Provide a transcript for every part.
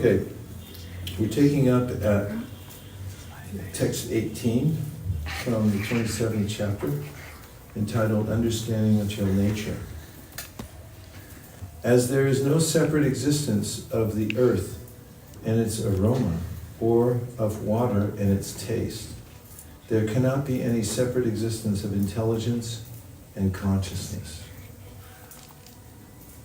Okay, we're taking up at text 18 from the 27th chapter, entitled Understanding Material Nature. As there is no separate existence of the earth and its aroma, or of water and its taste, there cannot be any separate existence of intelligence and consciousness.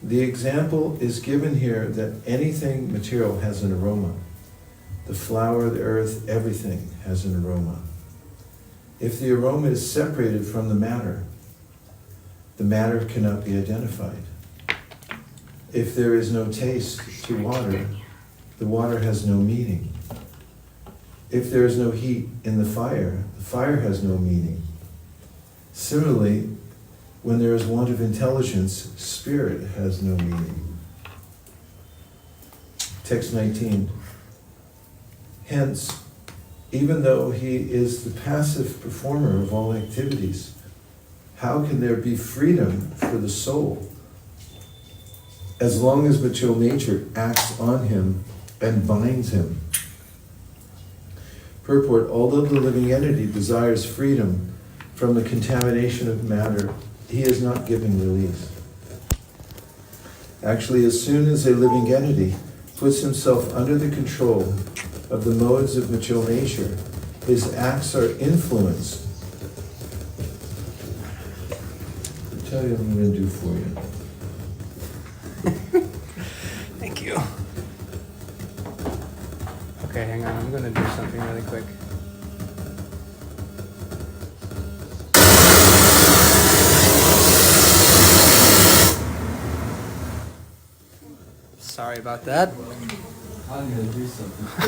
The example is given here that anything material has an aroma. The flower, the earth, everything has an aroma. If the aroma is separated from the matter cannot be identified. If there is no taste to water, the water has no meaning. If there is no heat in the fire has no meaning. Similarly, when there is want of intelligence, spirit has no meaning. Text 19. Hence, even though he is the passive performer of all activities, how can there be freedom for the soul as long as material nature acts on him and binds him? Purport: although the living entity desires freedom from the contamination of matter, he is not given release. Actually, as soon as a living entity puts himself under the control of the modes of material nature, his acts are influenced. I'll tell you what I'm going to do for you. Thank you. Okay, hang on. I'm going to do something really quick. Sorry about that. I'm going to do something for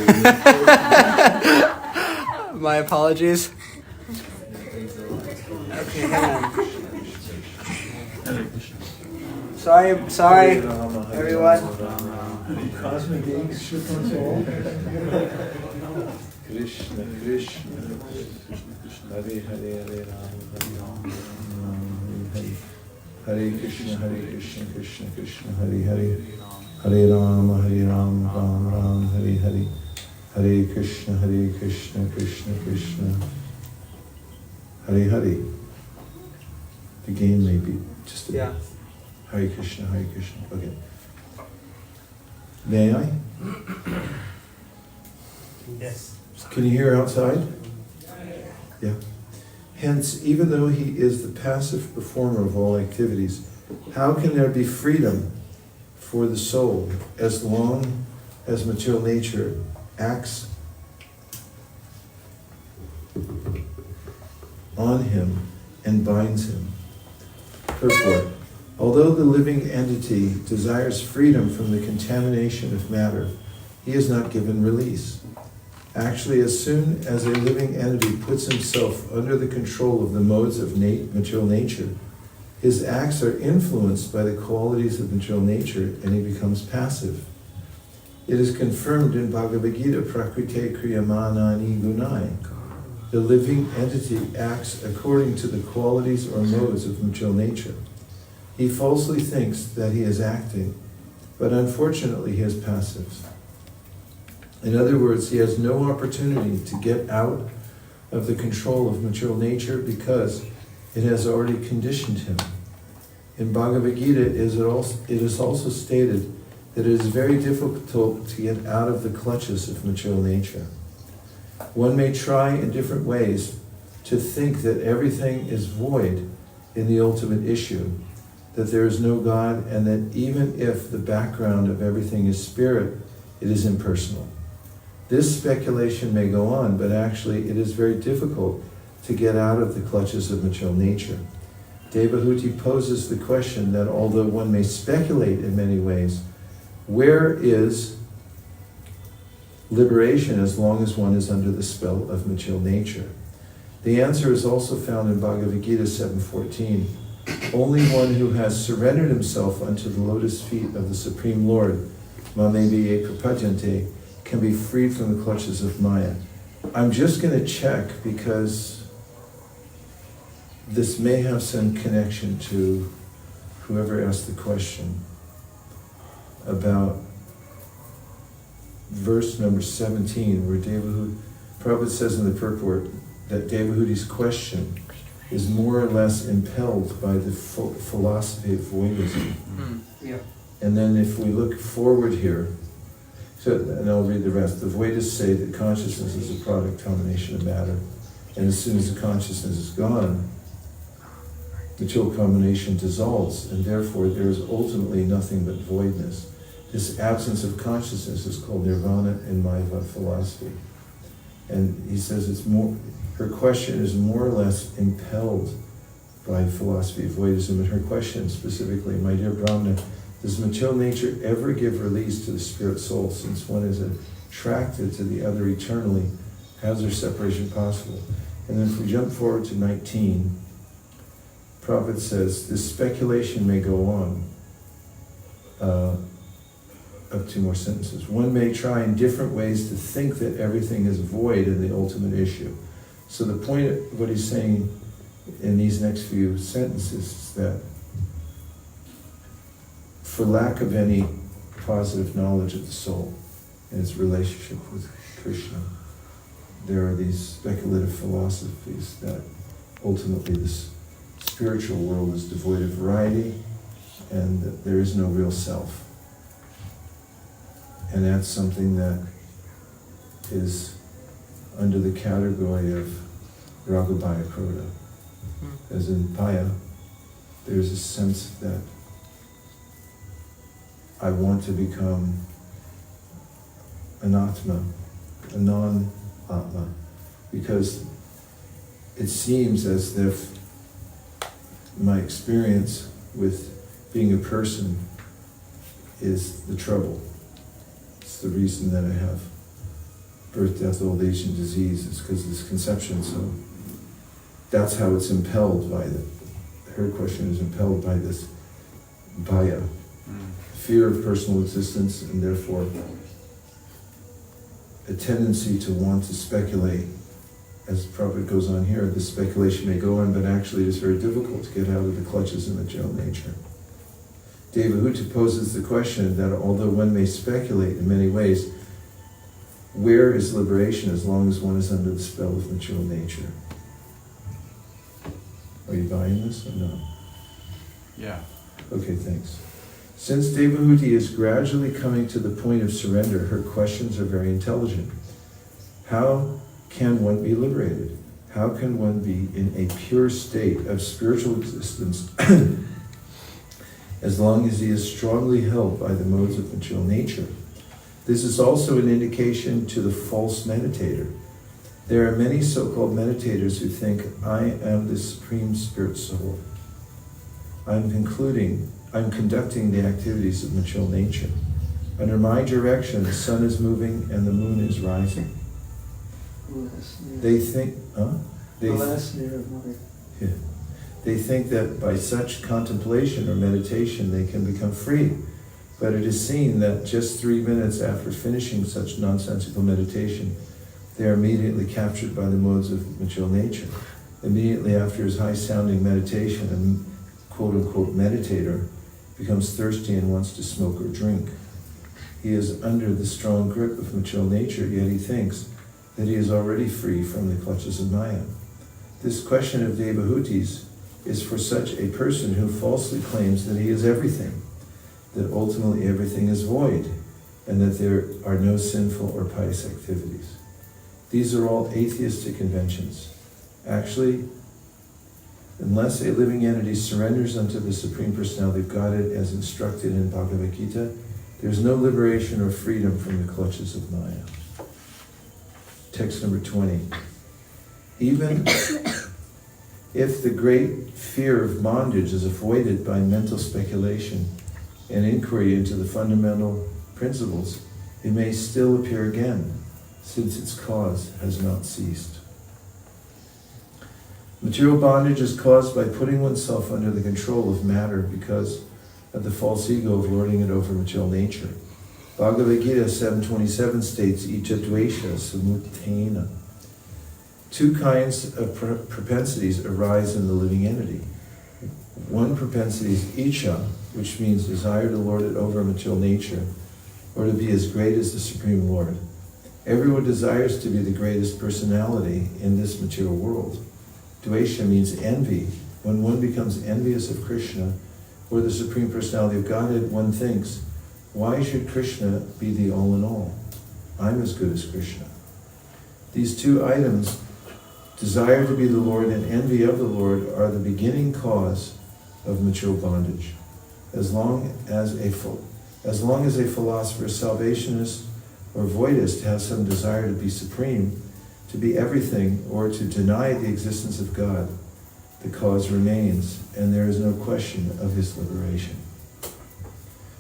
you. My apologies. Okay, hang on. Sorry, everyone. Cosmic beings should console. Krishna, Krishna, Hare Hare, Hare Rama, Hare Krishna, Krishna Krishna, Hare Hare, Hare Rama, Ram Ram, Hare Hare, Hare Krishna, Krishna Krishna, Hare Hare. The game may be just a bit. Hare Krishna, okay. May I? Yes. Can you hear outside? Yeah. Hence, even though he is the passive performer of all activities, how can there be freedom for the soul as long as material nature acts on him and binds him? Purport: although the living entity desires freedom from the contamination of matter, he is not given release. Actually, as soon as a living entity puts himself under the control of the modes of material nature, his acts are influenced by the qualities of material nature and he becomes passive. It is confirmed in Bhagavad-gītā, prakrite kriyamanani gunai. The living entity acts according to the qualities or modes of material nature. He falsely thinks that he is acting, but unfortunately he is passive. In other words, he has no opportunity to get out of the control of material nature because it has already conditioned him. In Bhagavad-gītā, it is also stated that it is very difficult to get out of the clutches of material nature. One may try in different ways to think that everything is void in the ultimate issue, that there is no God, and that even if the background of everything is spirit, it is impersonal. This speculation may go on, but actually it is very difficult to get out of the clutches of material nature. Devahuti poses the question that although one may speculate in many ways, where is liberation as long as one is under the spell of material nature? The answer is also found in Bhagavad-gītā 7:14. Only one who has surrendered himself unto the lotus feet of the Supreme Lord, Mameviye Prapajante, can be freed from the clutches of Maya. I'm just going to check because this may have some connection to whoever asked the question about verse number 17, where Prabhupada says in the purport that Devahuti's question is more or less impelled by the philosophy of voidism. Yeah. And then if we look forward here, and I'll read the rest. The Vedas say that consciousness is a product combination of matter, and as soon as the consciousness is gone, material combination dissolves, and therefore there is ultimately nothing but voidness. This absence of consciousness is called nirvana in Mayava philosophy. And he says her question is more or less impelled by philosophy of voidism, and her question specifically, my dear Brahmana, does material nature ever give release to the spirit soul, since one is attracted to the other eternally? How is there separation possible? And then if we jump forward to 19, Prabhupada says, this speculation may go on. Up 2 more sentences. One may try in different ways to think that everything is void in the ultimate issue. So the point of what he's saying in these next few sentences is that for lack of any positive knowledge of the soul and its relationship with Krishna, there are these speculative philosophies that ultimately this spiritual world is devoid of variety and that there is no real self. And that's something that is under the category of Ragabhaya Kroda. As in Bhaya, there's a sense that I want to become an Atma, a non-Atma, because it seems as if my experience with being a person is the trouble. It's the reason that I have birth, death, old age, and disease. It's because of this conception. So that's how it's impelled by her question is impelled by this bhaya, fear of personal existence, and therefore a tendency to want to speculate. As Prabhupada goes on here, this speculation may go on, but actually it is very difficult to get out of the clutches of material nature. Devahuti poses the question that although one may speculate in many ways, where is liberation as long as one is under the spell of material nature? Are you buying this or no? Yeah. Okay, thanks. Since Devahuti is gradually coming to the point of surrender, her questions are very intelligent. How can one be liberated? How can one be in a pure state of spiritual existence as long as he is strongly held by the modes of material nature? This is also an indication to the false meditator. There are many so-called meditators who think, I am the Supreme Spirit Soul. I'm conducting the activities of material nature. Under my direction, the sun is moving and the moon is rising. They think, They think that by such contemplation or meditation they can become free. But it is seen that just 3 minutes after finishing such nonsensical meditation, they are immediately captured by the modes of material nature. Immediately after his high-sounding meditation, a quote-unquote meditator becomes thirsty and wants to smoke or drink. He is under the strong grip of material nature, yet he thinks that he is already free from the clutches of Maya. This question of Devahuti's is for such a person who falsely claims that he is everything, that ultimately everything is void, and that there are no sinful or pious activities. These are all atheistic conventions. Actually, unless a living entity surrenders unto the Supreme Personality of Godhead as instructed in Bhagavad-gītā, there is no liberation or freedom from the clutches of Maya. Text number 20. Even if the great fear of bondage is avoided by mental speculation and inquiry into the fundamental principles, it may still appear again, since its cause has not ceased. Material bondage is caused by putting oneself under the control of matter because of the false ego of lording it over material nature. Bhagavad-gītā 7:27 states, Ita dvesha samutena. 2 kinds of propensities arise in the living entity. One propensity is icha, which means desire to lord it over material nature, or to be as great as the Supreme Lord. Everyone desires to be the greatest personality in this material world. Dvesha means envy. When one becomes envious of Krishna or the Supreme Personality of Godhead, one thinks, why should Krishna be the all-in-all? I'm as good as Krishna. These two items, desire to be the Lord and envy of the Lord, are the beginning cause of material bondage. As long as a philosopher, salvationist, or voidist has some desire to be supreme, to be everything, or to deny the existence of God, the cause remains, and there is no question of his liberation.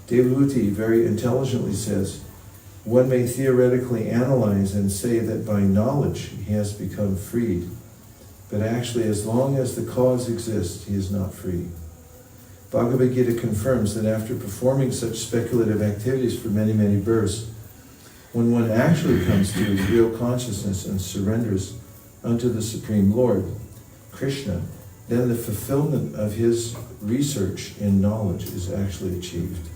Devahuti very intelligently says, one may theoretically analyze and say that by knowledge he has become freed, but actually as long as the cause exists, he is not free. Bhagavad-gītā confirms that after performing such speculative activities for many, many births, when one actually comes to real consciousness and surrenders unto the Supreme Lord, Krishna, then the fulfillment of his research in knowledge is actually achieved.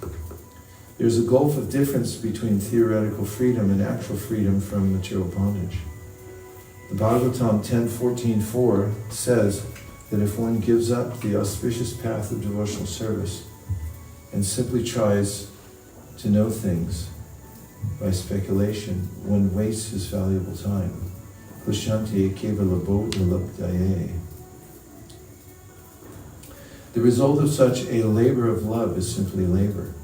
There's a gulf of difference between theoretical freedom and actual freedom from material bondage. The Bhagavatam 10.14.4 says that if one gives up the auspicious path of devotional service and simply tries to know things by speculation, one wastes his valuable time. Kushanti kevala bodhalabdaye. The result of such a labor of love is simply labor.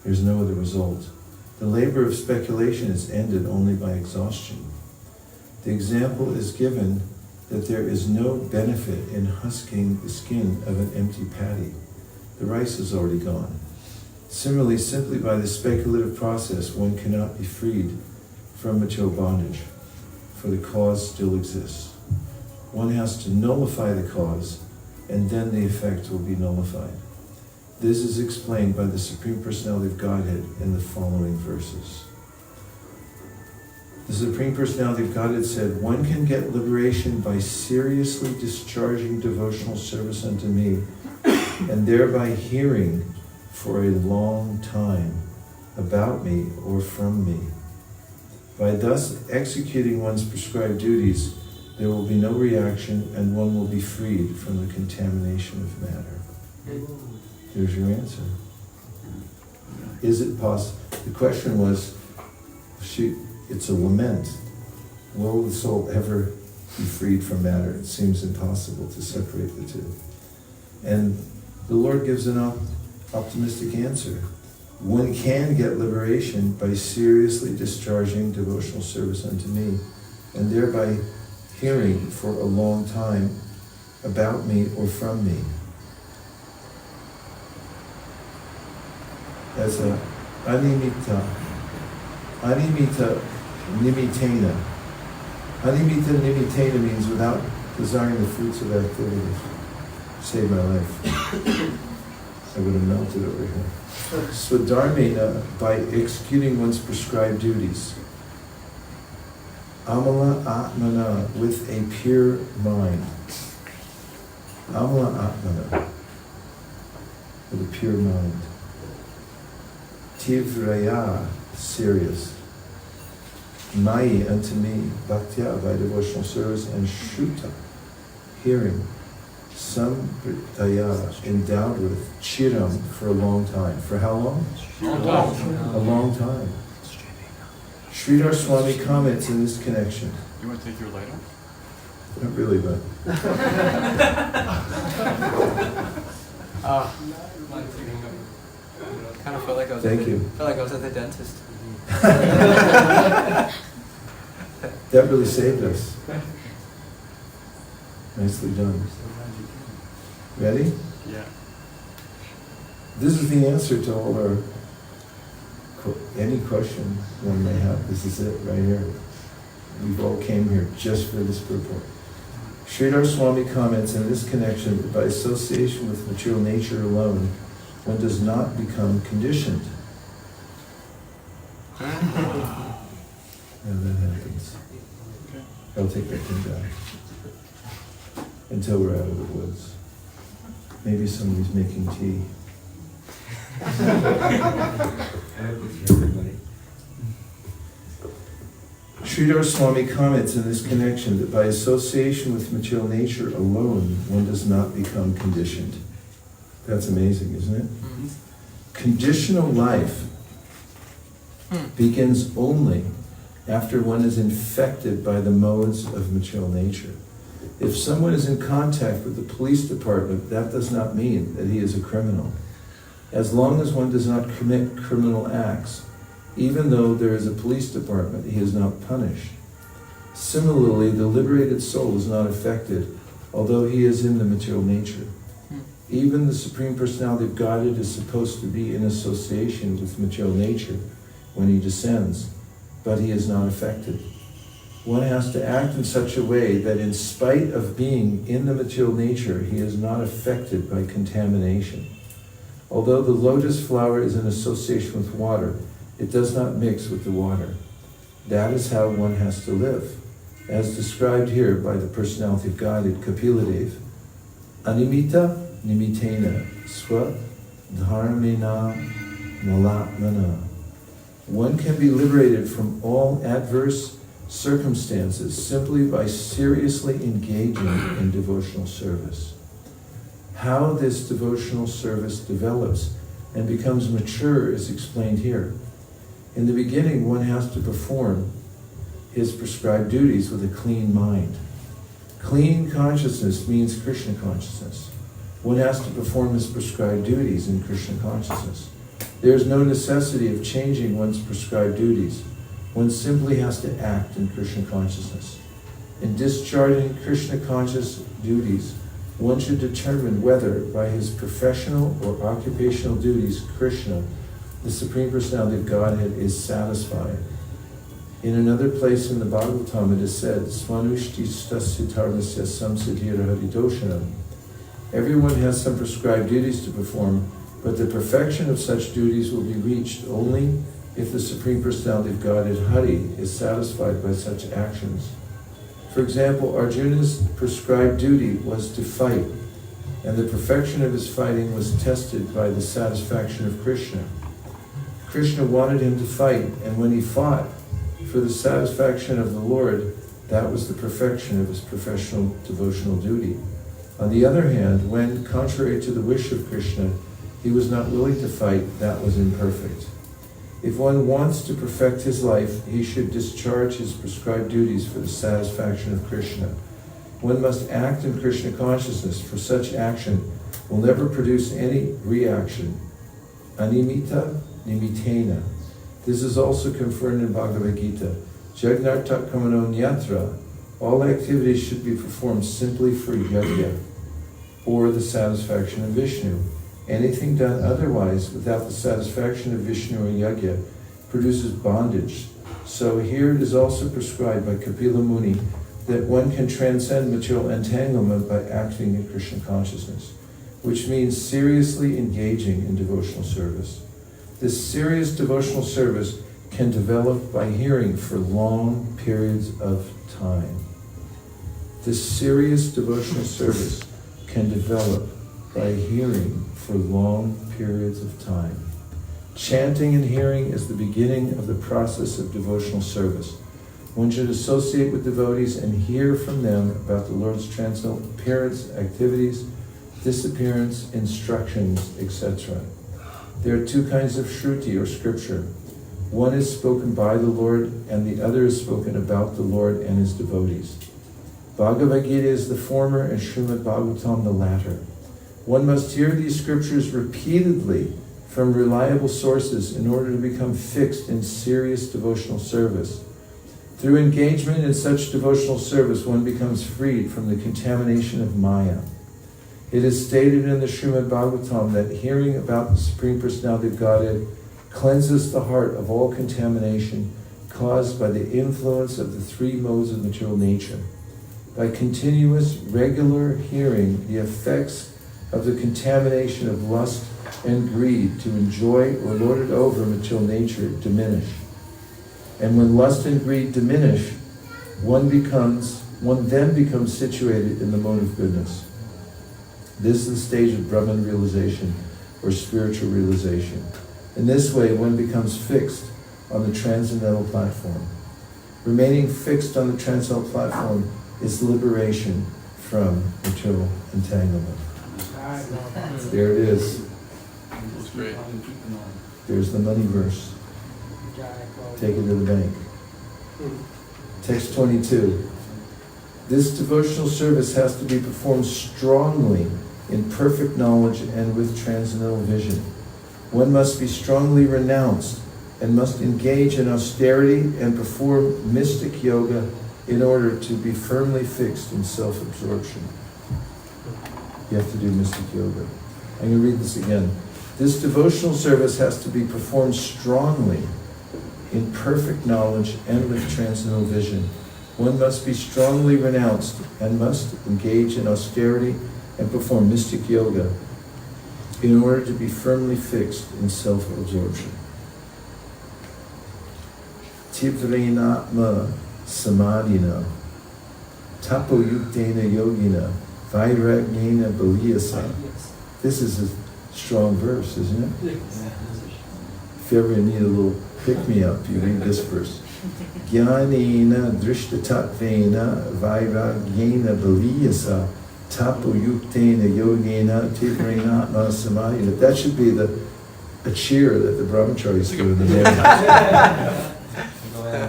There's no other result. The labor of speculation is ended only by exhaustion. The example is given that there is no benefit in husking the skin of an empty patty. The rice is already gone. Similarly, simply by the speculative process, one cannot be freed from material bondage, for the cause still exists. One has to nullify the cause, and then the effect will be nullified. This is explained by the Supreme Personality of Godhead in the following verses. The Supreme Personality of Godhead said, one can get liberation by seriously discharging devotional service unto me, and thereby hearing for a long time about me or from me. By thus executing one's prescribed duties, there will be no reaction and one will be freed from the contamination of matter. There's your answer. Is it possible? The question was, it's a lament. Will the soul ever be freed from matter? It seems impossible to separate the two. And the Lord gives an optimistic answer. One can get liberation by seriously discharging devotional service unto me, and thereby hearing for a long time about me or from me. As a animitta-nimittena. Animitta-nimittena means without desiring the fruits of activity. Saved my life. I would have melted over here. Swadharmena, by executing one's prescribed duties. Amala atmana, with a pure mind. Amala atmana, with a pure mind. Tivraya, serious. Mai, unto me, bhaktya, by devotional service, and shruta, hearing. Sampritaya, endowed with, chiram, for a long time. For how long? A long time. Sridhar Swami comments in this connection. You want to take your light off? Not really, but... Kind of felt like I was. Thank you. Felt like I was at the dentist. That really saved us. Nicely done. Ready? Yeah. This is the answer to all our, any question one may have. This is it right here. We've all came here just for this purport. Sridhar Swami comments in this connection that by association with material nature alone, one does not become conditioned. And that happens. I'll take that thing back. Until we're out of the woods. Maybe somebody's making tea. Everybody. Sridhar Swami comments in this connection that by association with material nature alone, one does not become conditioned. That's amazing, isn't it? Conditional life begins only after one is infected by the modes of material nature. If someone is in contact with the police department, that does not mean that he is a criminal. As long as one does not commit criminal acts, even though there is a police department, he is not punished. Similarly, the liberated soul is not affected, although he is in the material nature. Even the Supreme Personality of Godhead is supposed to be in association with material nature when he descends, but he is not affected. One has to act in such a way that in spite of being in the material nature, he is not affected by contamination. Although the lotus flower is in association with water, it does not mix with the water. That is how one has to live, as described here by the Personality of Godhead, Kapila Deva. Animitta-nimittena swa dharmena malatmana. One can be liberated from all adverse circumstances simply by seriously engaging in devotional service. How this devotional service develops and becomes mature is explained here. In the beginning, one has to perform his prescribed duties with a clean mind. Clean consciousness means Krishna consciousness. One has to perform his prescribed duties in Krishna consciousness. There is no necessity of changing one's prescribed duties. One simply has to act in Krishna consciousness. In discharging Krishna conscious duties, one should determine whether, by his professional or occupational duties, Kṛṣṇa, the Supreme Personality of Godhead, is satisfied. In another place in the Bhagavatam it is said, Svanushtistasya dharmasya samsiddhira haridoshanam. Everyone has some prescribed duties to perform, but the perfection of such duties will be reached only if the Supreme Personality of Godhead, Hari, is satisfied by such actions. For example, Arjuna's prescribed duty was to fight, and the perfection of his fighting was tested by the satisfaction of Kṛṣṇa. Kṛṣṇa wanted him to fight, and when he fought for the satisfaction of the Lord, that was the perfection of his professional devotional duty. On the other hand, when, contrary to the wish of Kṛṣṇa, he was not willing to fight, that was imperfect. If one wants to perfect his life, he should discharge his prescribed duties for the satisfaction of Kṛṣṇa. One must act in Krishna consciousness, for such action will never produce any reaction. Animitta-nimittena. This is also confirmed in Bhagavad-gītā. Yajñārthāt karmaṇo nyatra. All activities should be performed simply for Yajña, or the satisfaction of Viṣṇu. Anything done otherwise, without the satisfaction of Viṣṇu or Yajña, produces bondage. So here it is also prescribed by Kapila Muni that one can transcend material entanglement by acting in Krishna consciousness, which means seriously engaging in devotional service. This serious devotional service can develop by hearing for long periods of time. This serious devotional service can develop by hearing for long periods of time. Chanting and hearing is the beginning of the process of devotional service. One should associate with devotees and hear from them about the Lord's transcendental appearance, activities, disappearance, instructions, etc. There are two kinds of shruti, or scripture. One is spoken by the Lord, and the other is spoken about the Lord and his devotees. Bhagavad-gītā is the former, and Srimad Bhagavatam the latter. One must hear these scriptures repeatedly from reliable sources in order to become fixed in serious devotional service. Through engagement in such devotional service, one becomes freed from the contamination of Maya. It is stated in the Srimad Bhagavatam that hearing about the Supreme Personality of Godhead cleanses the heart of all contamination caused by the influence of the three modes of material nature. By continuous, regular hearing, the effects of the contamination of lust and greed to enjoy or lord it over material nature diminish. And when lust and greed diminish, one then becomes situated in the mode of goodness. This is the stage of Brahman realization, or spiritual realization. In this way, one becomes fixed on the transcendental platform. Remaining fixed on the transcendental platform is liberation from material entanglement. There it is. That's great. There's the money verse. Take it to the bank. Text 22. This devotional service has to be performed strongly in perfect knowledge and with transcendental vision. One must be strongly renounced and must engage in austerity and perform mystic yoga in order to be firmly fixed in self-absorption. You have to do mystic yoga. I'm going to read this again. This devotional service has to be performed strongly in perfect knowledge and with transcendental vision. One must be strongly renounced and must engage in austerity and perform mystic yoga in order to be firmly fixed in self-absorption. Tivrinatma samadhina tapoyuktena yogina vairagnena baliyasa. This is a strong verse, isn't it? If you ever need a little pick-me-up, you read this verse. Jnanena drishtatattvena vairagnena baliyasa tapoyuktena yogena tivrinatma samadhina. That should be a cheer that the brahmacharis do in the morning.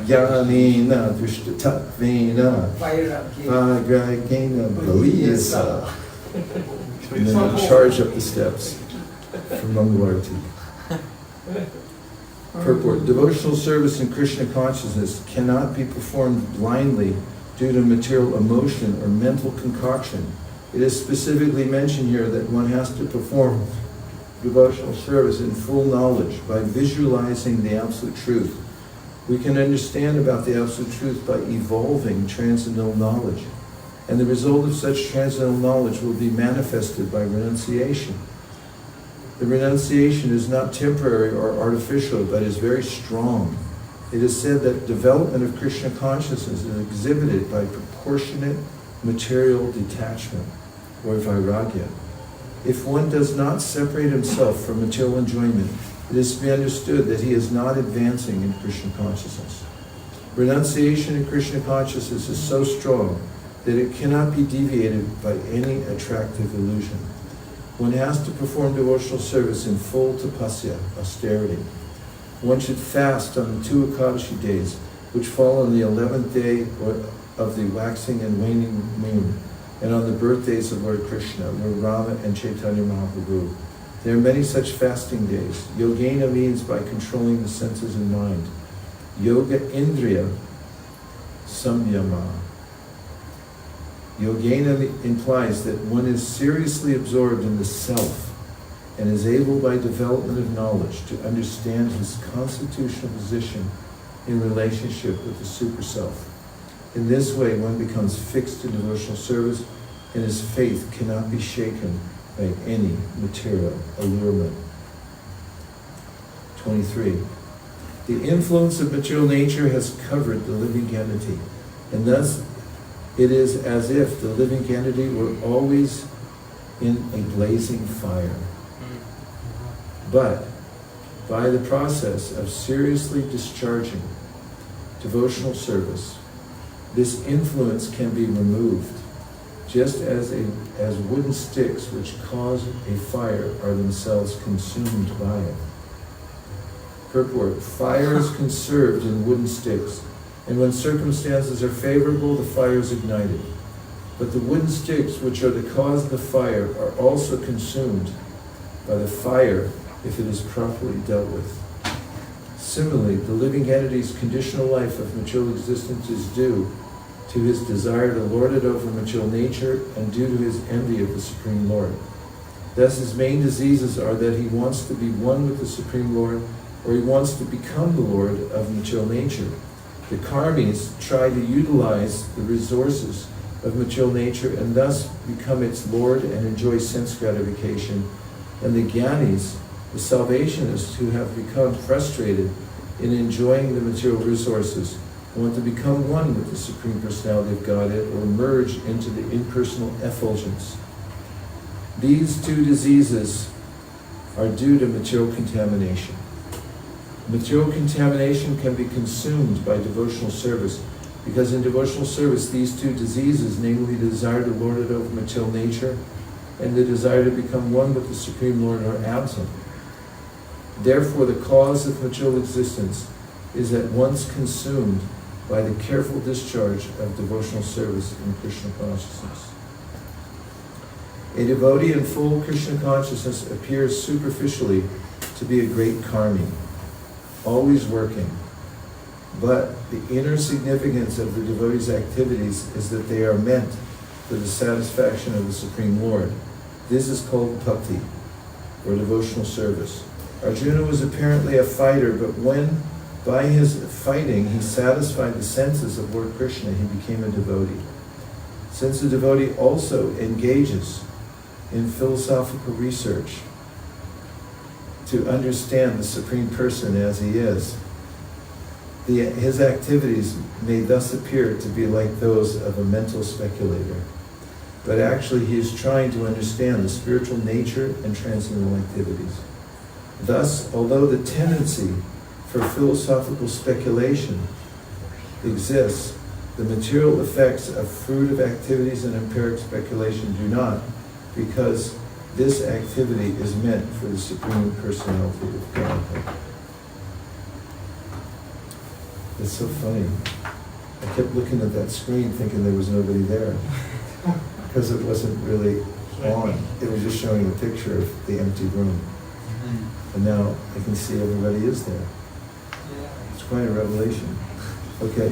Jnanena drishtatattvena vairagnena baliyasa. And then you charge up the steps for Mangalarti. Purport. Devotional service in Krishna consciousness cannot be performed blindly due to material emotion or mental concoction. It is specifically mentioned here that one has to perform devotional service in full knowledge by visualizing the absolute truth. We can understand about the absolute truth by evolving transcendental knowledge. And the result of such transcendental knowledge will be manifested by renunciation. The renunciation is not temporary or artificial, but is very strong. It is said that development of Krishna consciousness is exhibited by proportionate material detachment, or vairagya. If one does not separate himself from material enjoyment, it is to be understood that he is not advancing in Krishna consciousness. Renunciation in Krishna consciousness is so strong that it cannot be deviated by any attractive illusion. One has to perform devotional service in full tapasya, austerity. One should fast on the 2 Ekadashi days, which fall on the 11th day of the waxing and waning moon, and on the birthdays of Lord Krishna, Lord Rama, and Chaitanya Mahaprabhu. There are many such fasting days. Yogena means by controlling the senses and mind. Yoga Indriya Samyama. Yogena implies that one is seriously absorbed in the self and is able by development of knowledge to understand his constitutional position in relationship with the super self. In this way, one becomes fixed in devotional service and his faith cannot be shaken by any material allurement. 23. The influence of material nature has covered the living entity, and thus it is as if the living entity were always in a blazing fire. But by the process of seriously discharging devotional service, this influence can be removed, just as wooden sticks which cause a fire are themselves consumed by it. Purport. Fire is conserved in wooden sticks, and when circumstances are favorable, the fire is ignited. But the wooden sticks, which are the cause of the fire, are also consumed by the fire if it is properly dealt with. Similarly, the living entity's conditional life of material existence is due to his desire to lord it over material nature and due to his envy of the Supreme Lord. Thus, his main diseases are that he wants to be one with the Supreme Lord, or he wants to become the Lord of material nature. The karmis try to utilize the resources of material nature and thus become its lord and enjoy sense gratification. And the jnanis, the salvationists who have become frustrated in enjoying the material resources, want to become one with the Supreme Personality of Godhead or merge into the impersonal effulgence. These two diseases are due to material contamination. Material contamination can be consumed by devotional service, because in devotional service, these two diseases, namely the desire to lord it over material nature and the desire to become one with the Supreme Lord, are absent. Therefore, the cause of material existence is at once consumed by the careful discharge of devotional service in Krishna consciousness. A devotee in full Krishna consciousness appears superficially to be a great karmi, always working. But the inner significance of the devotee's activities is that they are meant for the satisfaction of the Supreme Lord. This is called bhakti, or devotional service. Arjuna was apparently a fighter, but when, by his fighting, he satisfied the senses of Lord Krishna, he became a devotee. Since the devotee also engages in philosophical research to understand the Supreme Person as he is, his activities may thus appear to be like those of a mental speculator. But actually he is trying to understand the spiritual nature and transcendental activities. Thus, although the tendency for philosophical speculation exists, the material effects of fruitive activities and empiric speculation do not, because this activity is meant for the Supreme Personality of Godhead. It's so funny. I kept looking at that screen thinking there was nobody there, because it wasn't really on. It was just showing a picture of the empty room. And now I can see everybody is there. It's quite a revelation. Okay.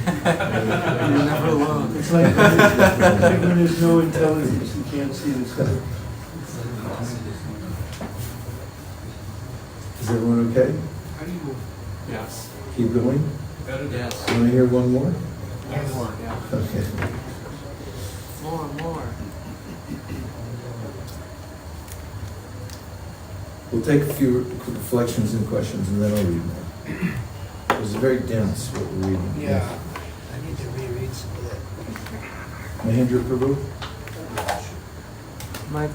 You're never alone. It's like when there's no intelligence, you can't see the sky. Is everyone okay? Yes. Keep going? Yes. Want to hear one more? More, yeah. Okay. More. We'll take a few reflections and questions and then I'll read more. It was very dense what we're reading. Yeah. I need to reread some of that. Mahendra Prabhu? My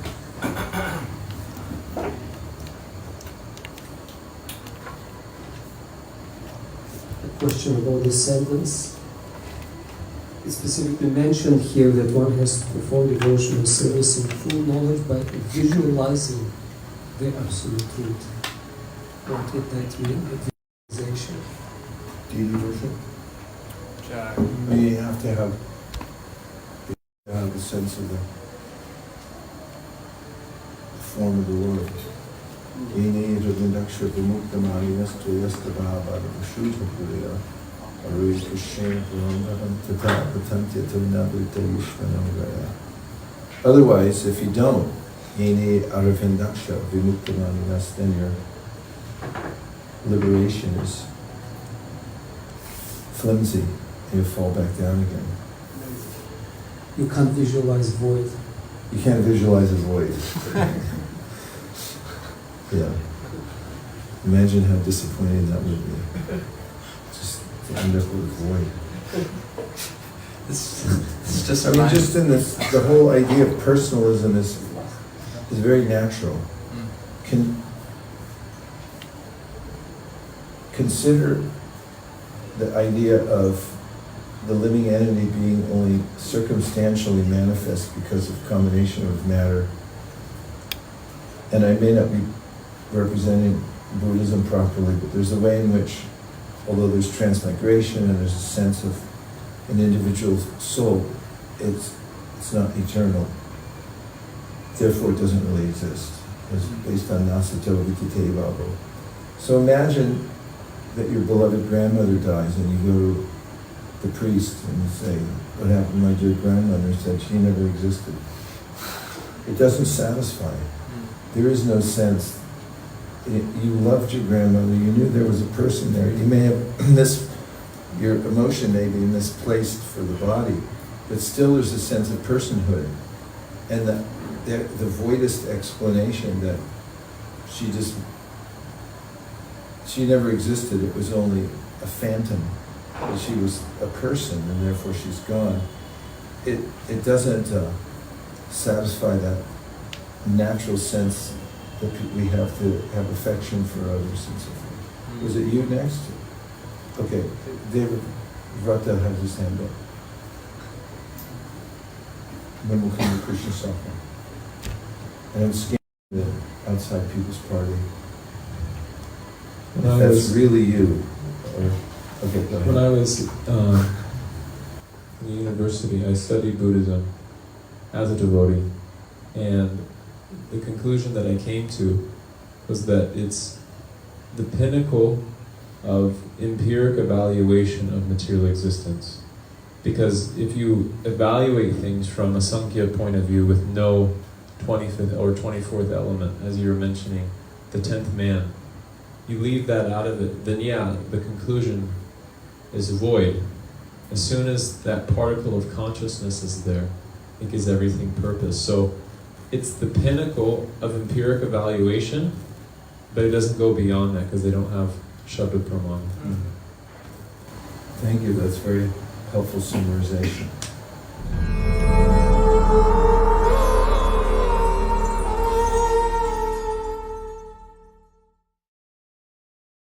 question about this sentence. It's specifically mentioned here that one has to perform devotional service in full knowledge by visualizing the absolute truth. What would that mean? Visualization. Deity worship? Jack. We have to have the sense of the form of the Lord. Yene Ravindaksha Vimuktamani Yastu Yastabhava Vishudha Puriya Arui Krishna Purangaram Tata Patantya Tunabhita Yishvanamgaya. Otherwise, if you don't, Yene Aravindaksha Vimuktamani Yas, then your liberation is flimsy and you fall back down again. You can't visualize void. You can't visualize a void. Yeah. Imagine how disappointing that would be. Just to end up with a void. It's just I mean, just in this, the whole idea of personalism is very natural. Consider the idea of the living entity being only circumstantially manifest because of combination of matter. And I may not be representing Buddhism properly, but there's a way in which, although there's transmigration and there's a sense of an individual soul, it's not eternal. Therefore, it doesn't really exist. It's based on Dāsa Tovitite Bhavo. So imagine that your beloved grandmother dies and you go to the priest and you say, "What happened to my dear grandmother?" He said, "She never existed." It doesn't satisfy. There is no sense. You loved your grandmother, you knew there was a person there. You may have your emotion may be misplaced for the body, but still there's a sense of personhood. And the voidist explanation that she never existed, it was only a phantom, but she was a person and therefore she's gone. It doesn't satisfy that natural sense that we have to have affection for others and so forth. Was it you next? Okay, David Vrata has his hand up. Then we'll come to Krishna Sakha. And I'm scanning the outside people's party. If that's really you. Or, okay, go ahead. When I was in the university, I studied Buddhism as a devotee, and the conclusion that I came to was that it's the pinnacle of empiric evaluation of material existence. Because if you evaluate things from a Sankhya point of view with no 25th or 24th element, as you were mentioning, the 10th man, you leave that out of it, then yeah, the conclusion is void. As soon as that particle of consciousness is there, it gives everything purpose. So it's the pinnacle of empiric evaluation, but it doesn't go beyond that because they don't have Shabda Praman. Thank you, that's very helpful summarization.